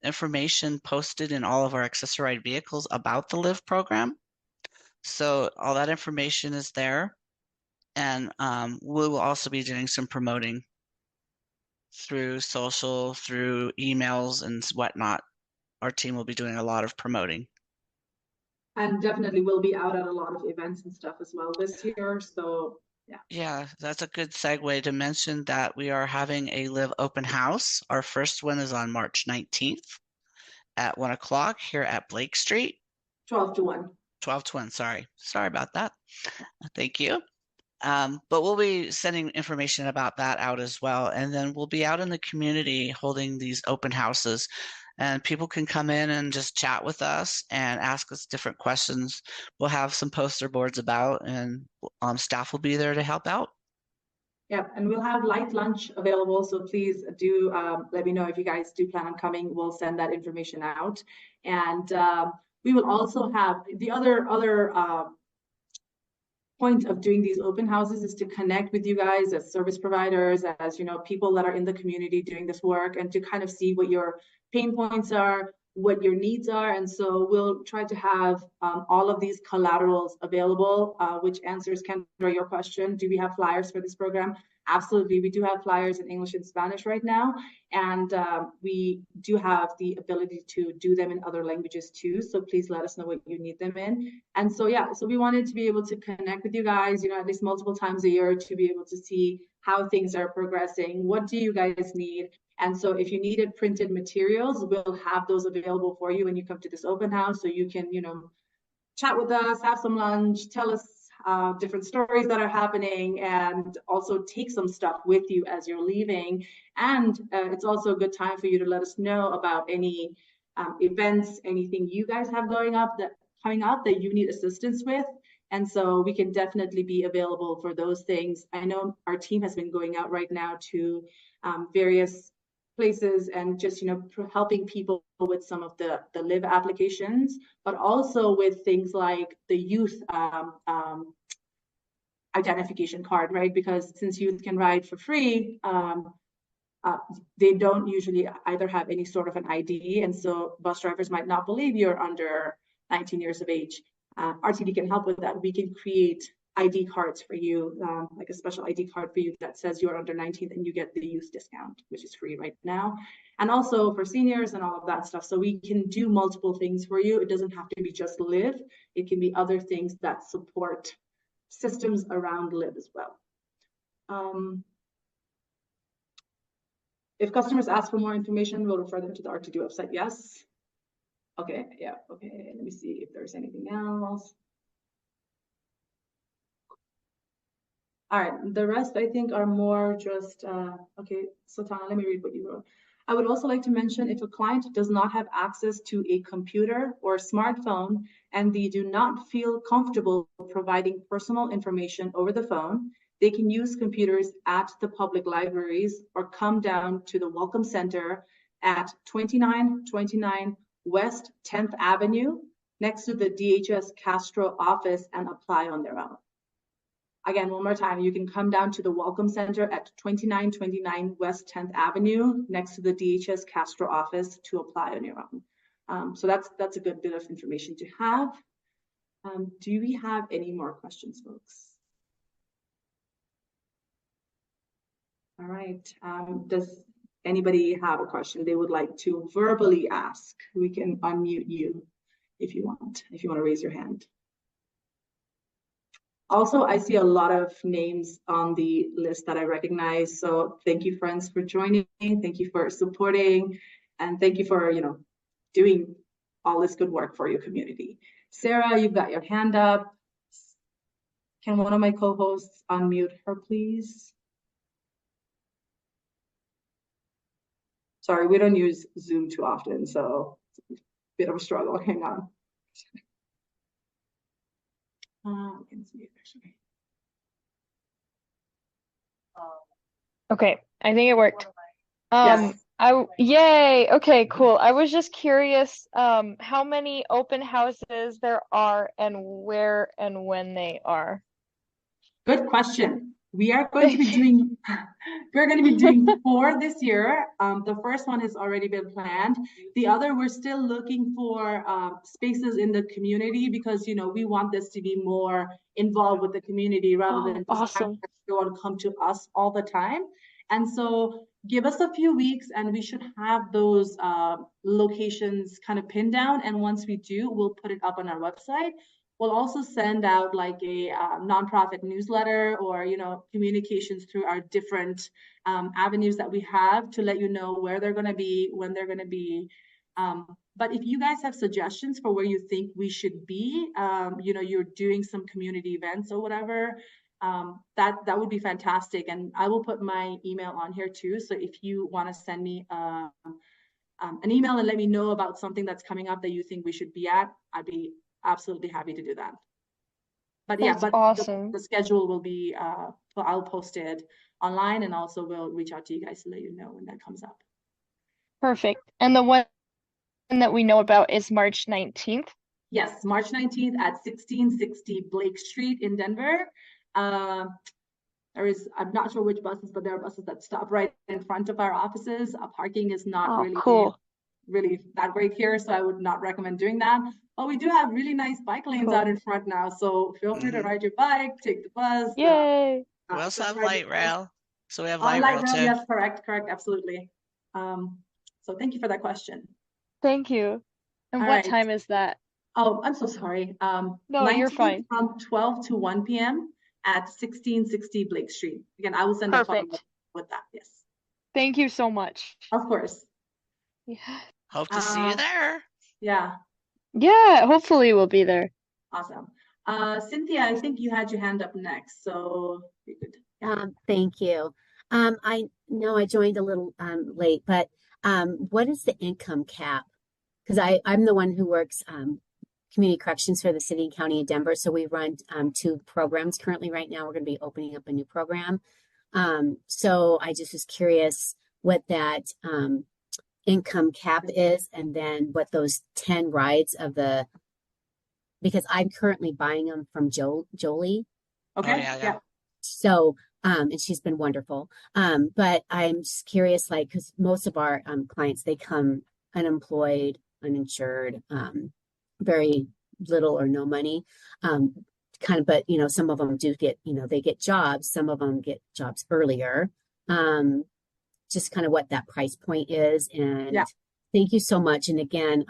information posted in all of our Access-a-Ride vehicles about the LiVE program. So all that information is there, and we will also be doing some promoting through social, through emails and whatnot. Our team will be doing a lot of promoting. And definitely we'll be out at a lot of events and stuff as well this year. So yeah. Yeah, that's a good segue to mention that we are having a LiVE open house. Our first one is on March 19th at 1 o'clock here at Blake Street. 12 to 1. 12 to 1, sorry about that. Thank you. But we'll be sending information about that out as well. And then we'll be out in the community holding these open houses, and people can come in and just chat with us and ask us different questions. We'll have some poster boards about, and staff will be there to help out. Yeah, and we'll have light lunch available. So please do let me know if you guys do plan on coming. We'll send that information out. And we will also have the other point of doing these open houses is to connect with you guys as service providers, as people that are in the community doing this work, and to kind of see what your pain points are, what your needs are. And so we'll try to have all of these collaterals available, which answers, Kendra, your question. Do we have flyers for this program? Absolutely. We do have flyers in English and Spanish right now, and we do have the ability to do them in other languages too. So please let us know what you need them in. And so, yeah, so we wanted to be able to connect with you guys, at least multiple times a year to be able to see how things are progressing. What do you guys need? And so if you needed printed materials, we'll have those available for you when you come to this open house. So you can, chat with us, have some lunch, tell us different stories that are happening, and also take some stuff with you as you're leaving. And it's also a good time for you to let us know about any events, anything you guys have coming up that you need assistance with. And so we can definitely be available for those things. I know our team has been going out right now to various places and just helping people with some of the LiVE applications, but also with things like the youth identification card, right? Because since youth can ride for free, they don't usually either have any sort of an ID, and so bus drivers might not believe you're under 19 years of age. RTD can help with that. We can create ID cards for you, like a special ID card for you that says you're under 19 and you get the youth discount, which is free right now. And also for seniors and all of that stuff. So we can do multiple things for you. It doesn't have to be just LiVE. It can be other things that support systems around LiVE as well. If customers ask for more information, we'll refer them to the RTD website. Yes. Okay, yeah, okay. Let me see if there's anything else. All right, the rest I think are more just, okay, so Tana, let me read what you wrote. I would also like to mention if a client does not have access to a computer or smartphone and they do not feel comfortable providing personal information over the phone, they can use computers at the public libraries or come down to the Welcome Center at 2929 West 10th Avenue next to the DHS Castro office and apply on their own. Again, one more time, you can come down to the Welcome Center at 2929 West 10th Avenue next to the DHS Castro office to apply on your own. So that's a good bit of information to have. Do we have any more questions, folks? All right, does anybody have a question they would like to verbally ask? We can unmute you if you want to raise your hand. Also, I see a lot of names on the list that I recognize. So thank you, friends, for joining. Thank you for supporting. And thank you for, doing all this good work for your community. Sarah, you've got your hand up. Can one of my co-hosts unmute her, please? Sorry, we don't use Zoom too often, so it's a bit of a struggle. Hang on. Okay, I think it worked. Yes. Yay. Okay, cool. I was just curious how many open houses there are and where and when they are. Good question. We're going to be doing 4 this year. The first one has already been planned. The other, we're still looking for spaces in the community because, we want this to be more involved with the community rather than just having everyone come to us all the time. And so give us a few weeks and we should have those locations kind of pinned down. And once we do, we'll put it up on our website. We'll also send out like a nonprofit newsletter or, communications through our different avenues that we have to let you know where they're going to be, when they're going to be. But if you guys have suggestions for where you think we should be, you're doing some community events or whatever, that would be fantastic. And I will put my email on here too. So if you want to send me an email and let me know about something that's coming up that you think we should be at, I'd be absolutely happy to do that. But yeah, that's awesome. The schedule will be, I'll post it online and also we'll reach out to you guys to let you know when that comes up. Perfect. And the one that we know about is March 19th? Yes, March 19th at 1660 Blake Street in Denver. I'm not sure which buses, but there are buses that stop right in front of our offices. Parking is not really that great here, so I would not recommend doing that. But we do have really nice bike lanes out in front now, so feel free to ride your bike, take the bus. We also have light rail. So we have On light light rail rail, too. yes, correct, absolutely. So thank you for that question. Thank you. And All what right. time is that? Oh, I'm so sorry. No, you're 19th fine. from 12 to 1 p.m. at 1660 Blake Street. Again, I will send a follow-up Perfect. with that. Yes, Thank you so much. of course. Yeah. Hope to see you there. Yeah, Yeah, hopefully we'll be there. awesome. Cynthia, I think you had your hand up next, so you could. Yeah. Thank you. I know I joined a little late, but what is the income cap? Because I'm the one who works community corrections for the city and county of Denver. So we run 2 programs currently right now. We're going to be opening up a new program. So I just was curious what that income cap is, and then what those 10 rides of the, because I'm currently buying them from Jolie. Okay. Oh, yeah. So, and she's been wonderful. But I'm just curious, like, because most of our clients, they come unemployed, uninsured, very little or no money. But some of them do get, they get jobs. Some of them get jobs earlier. Just kind of what that price point is. And Yeah. thank you so much. And again,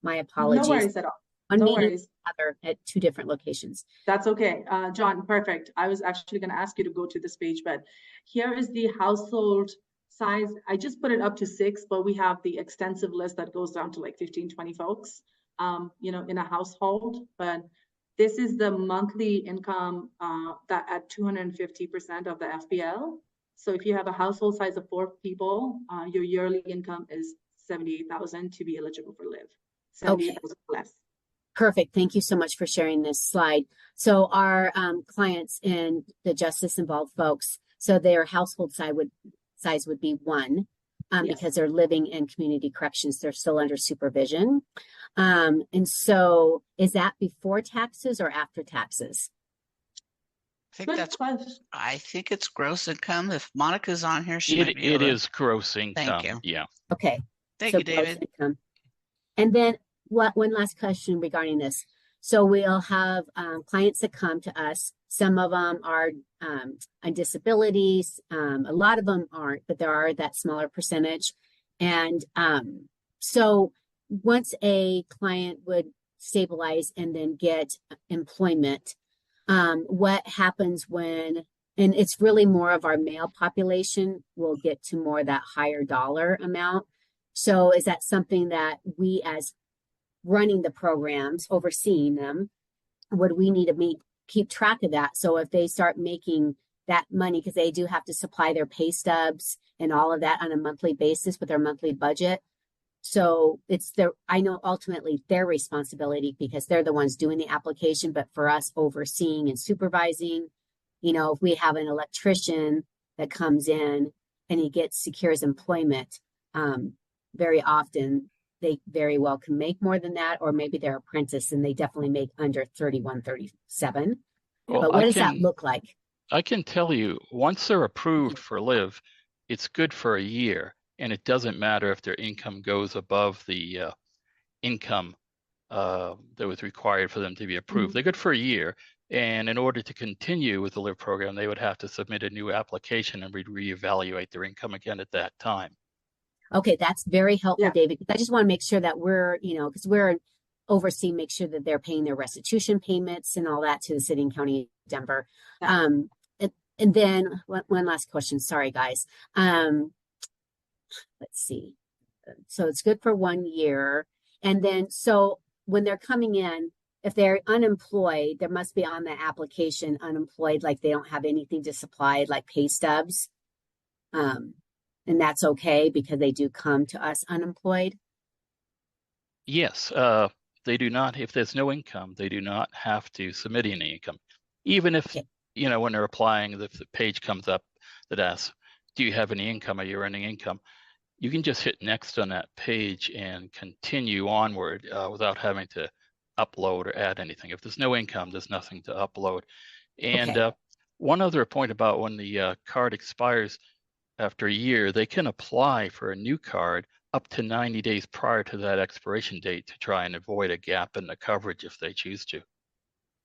my apologies. No worries at all. One No meeting worries. other at 2 different locations. That's okay. John, perfect. I was actually going to ask you to go to this page, but here is the household size. I just put it up to 6, but we have the extensive list that goes down to like 15, 20 folks, in a household. But this is the monthly income that at 250% of the FPL. So if you have a household size of 4 people, your yearly income is 78,000 to be eligible for LiVE. 78,000 less. Perfect. Thank you so much for sharing this slide. So our clients and the justice involved folks, so their household size would be 1 Yes. because they're living in community corrections. They're still under supervision. And so is that before taxes or after taxes? I think it's gross income. If Monica's on here, she might be It able to. is gross income. Thank you. Yeah. Okay. Thank So you, gross David. income. And then one last question regarding this. So we'll have clients that come to us. Some of them are on disabilities. A lot of them aren't, but there are that smaller percentage. And so once a client would stabilize and then get employment, what happens when, and it's really more of our male population will get to more that higher dollar amount. So is that something that we, as running the programs, overseeing them, would we need to keep track of that? So if they start making that money, because they do have to supply their pay stubs and all of that on a monthly basis with their monthly budget. So I know ultimately their responsibility because they're the ones doing the application, but for us overseeing and supervising, if we have an electrician that comes in and he secures employment, very often they very well can make more than that, or maybe they're apprentice and they definitely make under 31, 37. Well, but what does that look like? I can tell you, once they're approved for LiVE, it's good for a year, and it doesn't matter if their income goes above the income that was required for them to be approved. They're good for a year, and in order to continue with the LiVE program, they would have to submit a new application and we'd reevaluate their income again at that time. Okay, that's very helpful, David. I just want to make sure that we're, because we're overseeing, make sure that they're paying their restitution payments and all that to the city and county of Denver. And then one last question. Sorry, guys. Let's see. So it's good for 1 year. And then, so when they're coming in, if they're unemployed, there must be on the application unemployed, like they don't have anything to supply, like pay stubs. And that's okay because they do come to us unemployed? Yes, they do not. If there's no income, they do not have to submit any income. Even if, when they're applying, if the page comes up that asks, do you have any income? Are you earning income? You can just hit next on that page and continue onward without having to upload or add anything. If there's no income, there's nothing to upload. And one other point about when the card expires, after a year, they can apply for a new card up to 90 days prior to that expiration date to try and avoid a gap in the coverage if they choose to.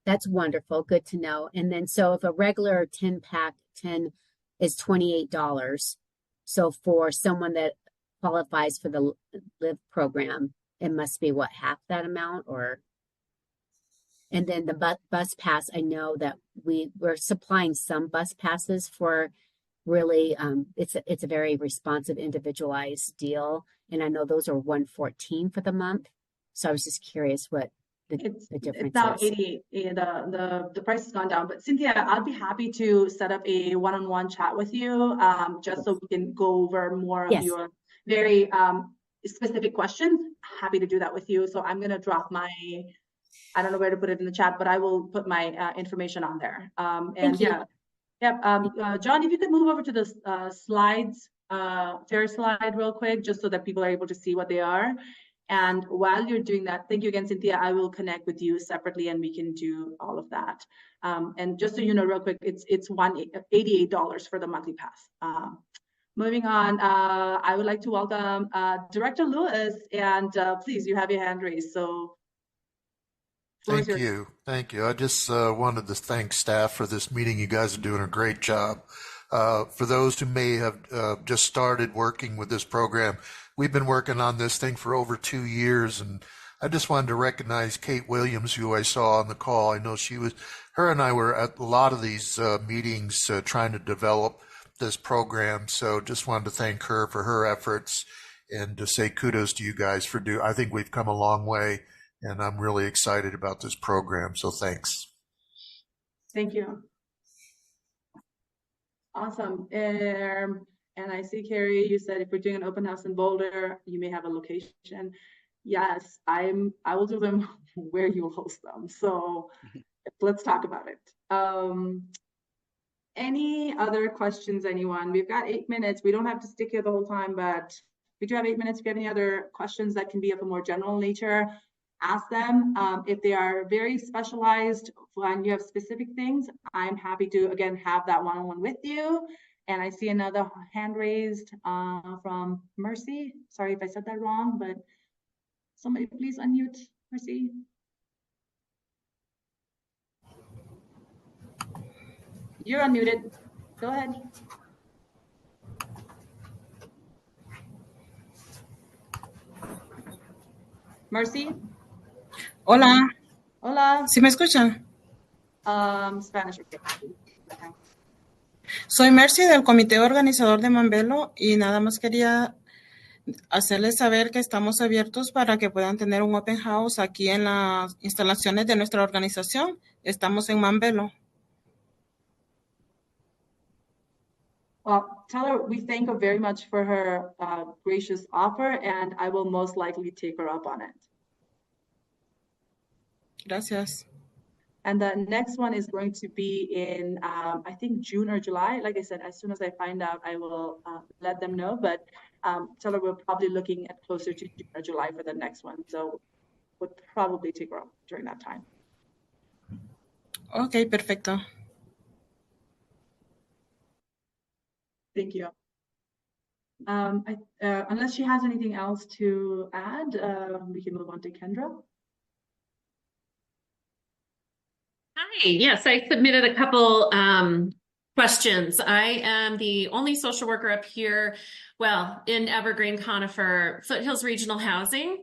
That's wonderful. Good to know. And then, so if a regular 10-pack, 10 is $28. So for someone that qualifies for the LiVE program, it must be what, half that amount? Or and then the bus pass, I know that we're supplying some bus passes for really it's a very responsive, individualized deal, and I know those are $114 for the month. So I was just curious what the difference it's now is. 88. The price has gone down, but Cynthia, I'd be happy to set up a one-on-one chat with you, just so we can go over more of your very specific questions. Happy to do that with you. So I'm going to drop my, I don't know where to put it in the chat, but I will put my information on there. And yeah. Yep. John, if you could move over to the slides, share slide real quick, just so that people are able to see what they are. And while you're doing that, thank you again, Cynthia. I will connect with you separately and we can do all of that. And just so you know, real quick, it's $88 for the monthly pass. Moving on, I would like to welcome Director Lewis, and please, you have your hand raised. So. Thank you. Thank you. I just wanted to thank staff for this meeting. You guys are doing a great job. For those who may have just started working with this program, we've been working on this thing for over 2 years, and I just wanted to recognize Kate Williams, who I saw on the call. I know her and I were at a lot of these meetings trying to develop this program. So just wanted to thank her for her efforts and to say kudos to you guys for I think we've come a long way. And I'm really excited about this program, so thanks. Thank you. Awesome. And I see, Carrie, you said if we're doing an open house in Boulder, you may have a location. Yes, I will do them where you host them. So let's talk about it. Any other questions, anyone? We've got 8 minutes. We don't have to stick here the whole time, but we do have 8 minutes. If you have any other questions that can be of a more general nature, ask them. If they are very specialized and you have specific things, I'm happy to, again, have that one-on-one with you. And I see another hand raised from Mercy. Sorry if I said that wrong, but somebody please unmute Mercy. You're unmuted. Go ahead. Mercy. Hola. Hola. ¿Sí me escuchan? Spanish. Okay. Soy Mercy del comité organizador de Mambelo y nada más quería hacerles saber que estamos abiertos para que puedan tener un open house aquí en las instalaciones de nuestra organización. Estamos en Mambelo. Well, tell her we thank her very much for her gracious offer, and I will most likely take her up on it. Gracias. And the next one is going to be in, I think, June or July. Like I said, as soon as I find out, I will let them know. But tell her we're probably looking at closer to June or July for the next one. So would probably take her up during that time. Okay, perfecto. Thank you. Unless she has anything else to add, we can move on to Kendra. Hi, yes, I submitted a couple questions. I am the only social worker up here, well, in Evergreen Conifer, Foothills Regional Housing,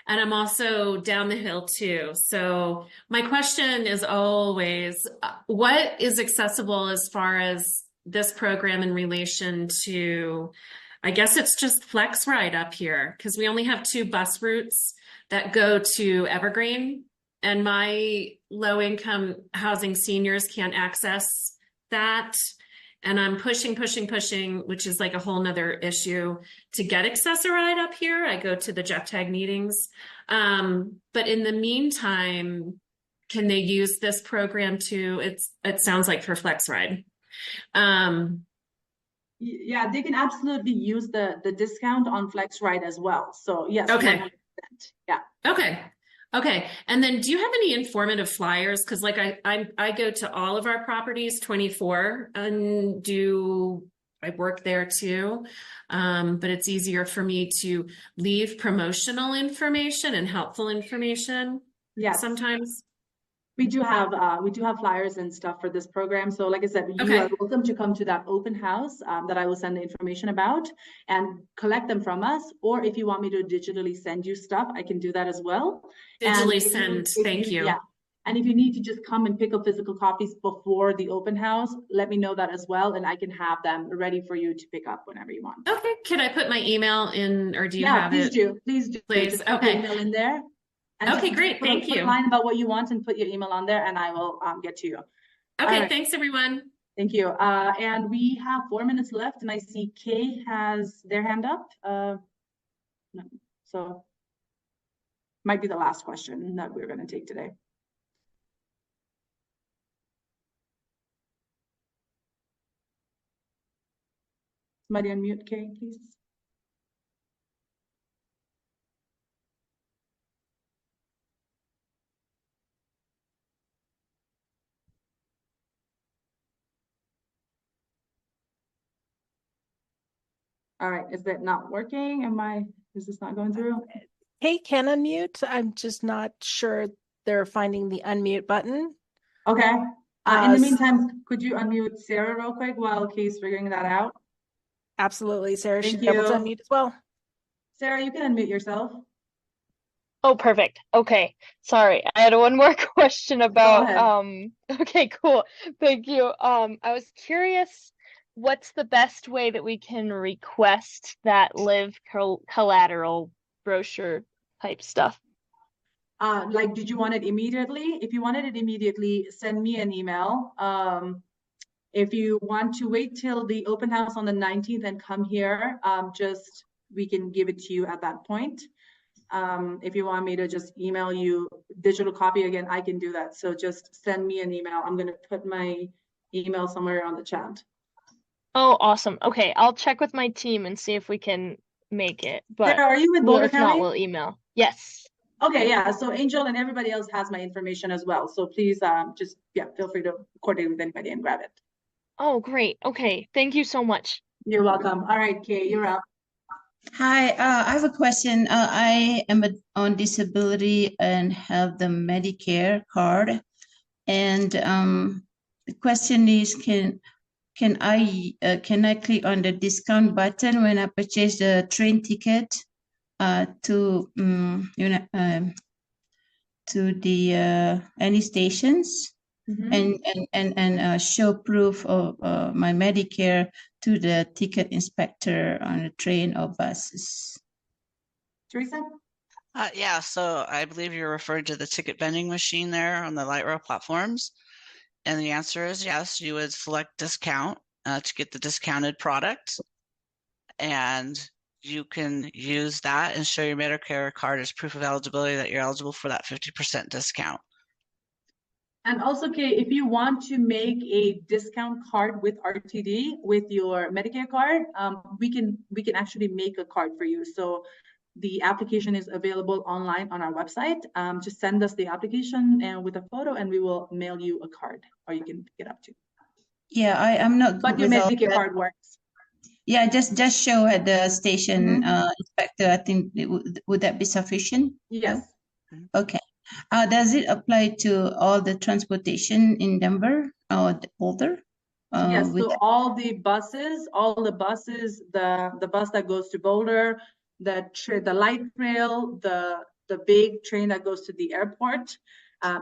and I'm also down the hill too. So my question is always, what is accessible as far as this program in relation to, I guess it's just Flex Ride up here, because we only have 2 bus routes that go to Evergreen. And my low-income housing seniors can't access that. And I'm pushing, which is like a whole nother issue, to get Access-A-Ride up here. I go to the JEPTAG meetings. But in the meantime, can they use this program too? It sounds like for Flex Ride. Yeah, they can absolutely use the discount on Flex Ride as well. So yes. Okay. 100%. Yeah. Okay. And then do you have any informative flyers? Because like I go to all of our properties 24 and I work there too. But it's easier for me to leave promotional information and helpful information. Yes. Sometimes. We do have flyers and stuff for this program. So like I said, you are welcome to come to that open house that I will send the information about and collect them from us. Or if you want me to digitally send you stuff, I can do that as well. Digitally send, thank you. Yeah. And if you need to just come and pick up physical copies before the open house, let me know that as well. And I can have them ready for you to pick up whenever you want. Okay. Can I put my email in, or do you have it? Please do. Please. Just put the email in there. And okay, great. Thank you. Put a line about what you want and put your email on there, and I will get to you. Okay, right. Thanks, everyone. Thank you. And we have 4 minutes left, and I see Kay has their hand up. No, so might be the last question that we're going to take today. Somebody unmute Kay, please. All right, is that not working? Is this not going through? Hey, can unmute. I'm just not sure they're finding the unmute button. Okay. In the meantime, could you unmute Sarah real quick while Kay's figuring that out? Absolutely, Sarah should be able to unmute as well. Sarah, you can unmute yourself. Oh, perfect. Okay. Sorry. I had one more question about okay, cool. Thank you. I was curious, what's the best way that we can request that LiVE collateral brochure type stuff? Like, did you want it immediately? If you wanted it immediately, send me an email. If you want to wait till the open house on the 19th and come here, we can give it to you at that point. If you want me to just email you digital copy again, I can do that. So just send me an email. I'm going to put my email somewhere on the chat. Oh, awesome. Okay, I'll check with my team and see if we can make it. But Sarah, are you with Boulder County? If not, we'll email. Yes. Okay, yeah. So Angel and everybody else has my information as well. So please feel free to coordinate with anybody and grab it. Oh, great. Okay. Thank you so much. You're welcome. All right, Kay, you're up. Hi, I have a question. I am on disability and have the Medicare card. And the question is, can I click on the discount button when I purchase the train ticket to the any stations? And show proof of my Medicare to the ticket inspector on a train or buses. Teresa? Yeah, so I believe you're referring to the ticket vending machine there on the light rail platforms. And the answer is yes, you would select discount to get the discounted product. And you can use that and show your Medicare card as proof of eligibility that you're eligible for that 50% discount. And also, Kay, if you want to make a discount card with RTD with your Medicare card, we can actually make a card for you. So the application is available online on our website. Just send us the application and with a photo, and we will mail you a card, or you can pick it up too. Yeah, I'm not. But your Medicare card works. Yeah, just show at the station inspector. I think would that be sufficient? Yes. Okay. Does it apply to all the transportation in Denver or Boulder? Yes, so all the buses, the bus that goes to Boulder, the light rail, the big train that goes to the airport,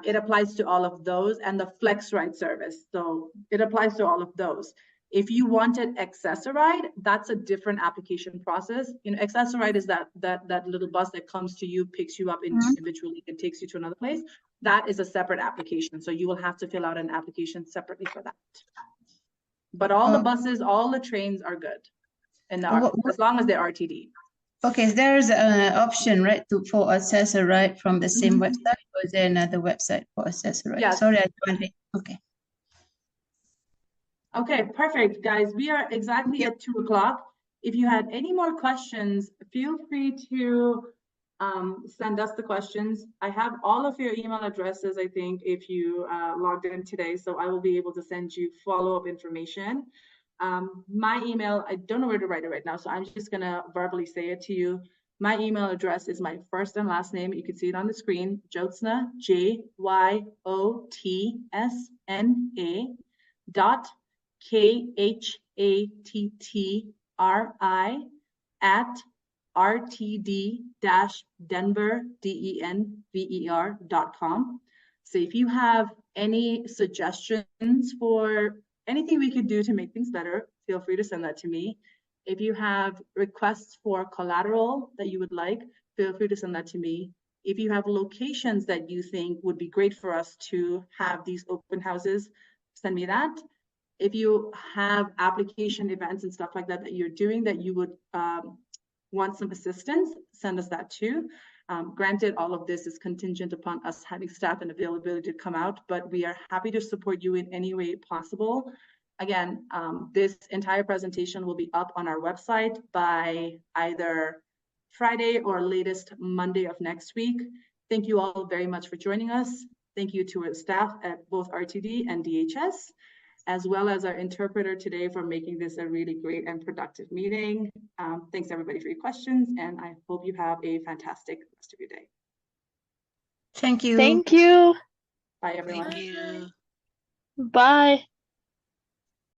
it applies to all of those, and the flex ride service. So it applies to all of those. If you wanted Access-a-Ride, that's a different application process. Access-a-Ride is that little bus that comes to you, picks you up individually, and takes you to another place. That is a separate application. So you will have to fill out an application separately for that. But all the buses, all the trains are good, and as long as they're RTD. Okay, there's an option, right, for Access-a-Ride from the same website, or is there another website for Access-a-Ride? Yes. Sorry, I joined it. Okay. Okay, perfect, guys. We are exactly at 2 o'clock. If you had any more questions, feel free to send us the questions. I have all of your email addresses, I think, if you logged in today, so I will be able to send you follow-up information. My email, I don't know where to write it right now, so I'm just gonna verbally say it to you. My email address is my first and last name. You can see it on the screen, Jyotsna, JYOTSNA dot KHATTRI at rtd-denver.com. So if you have any suggestions for anything we could do to make things better, feel free to send that to me. If you have requests for collateral that you would like, feel free to send that to me. If you have locations that you think would be great for us to have these open houses, send me that. If you have application events and stuff like that that you're doing that you would want some assistance, send us that too. Granted, all of this is contingent upon us having staff and availability to come out, but we are happy to support you in any way possible. Again, this entire presentation will be up on our website by either Friday or latest Monday of next week. Thank you all very much for joining us. Thank you to our staff at both RTD and DHS, as well as our interpreter today for making this a really great and productive meeting. Thanks everybody for your questions, and I hope you have a fantastic rest of your day. Thank you. Thank you. Bye everyone. Thank you. Bye.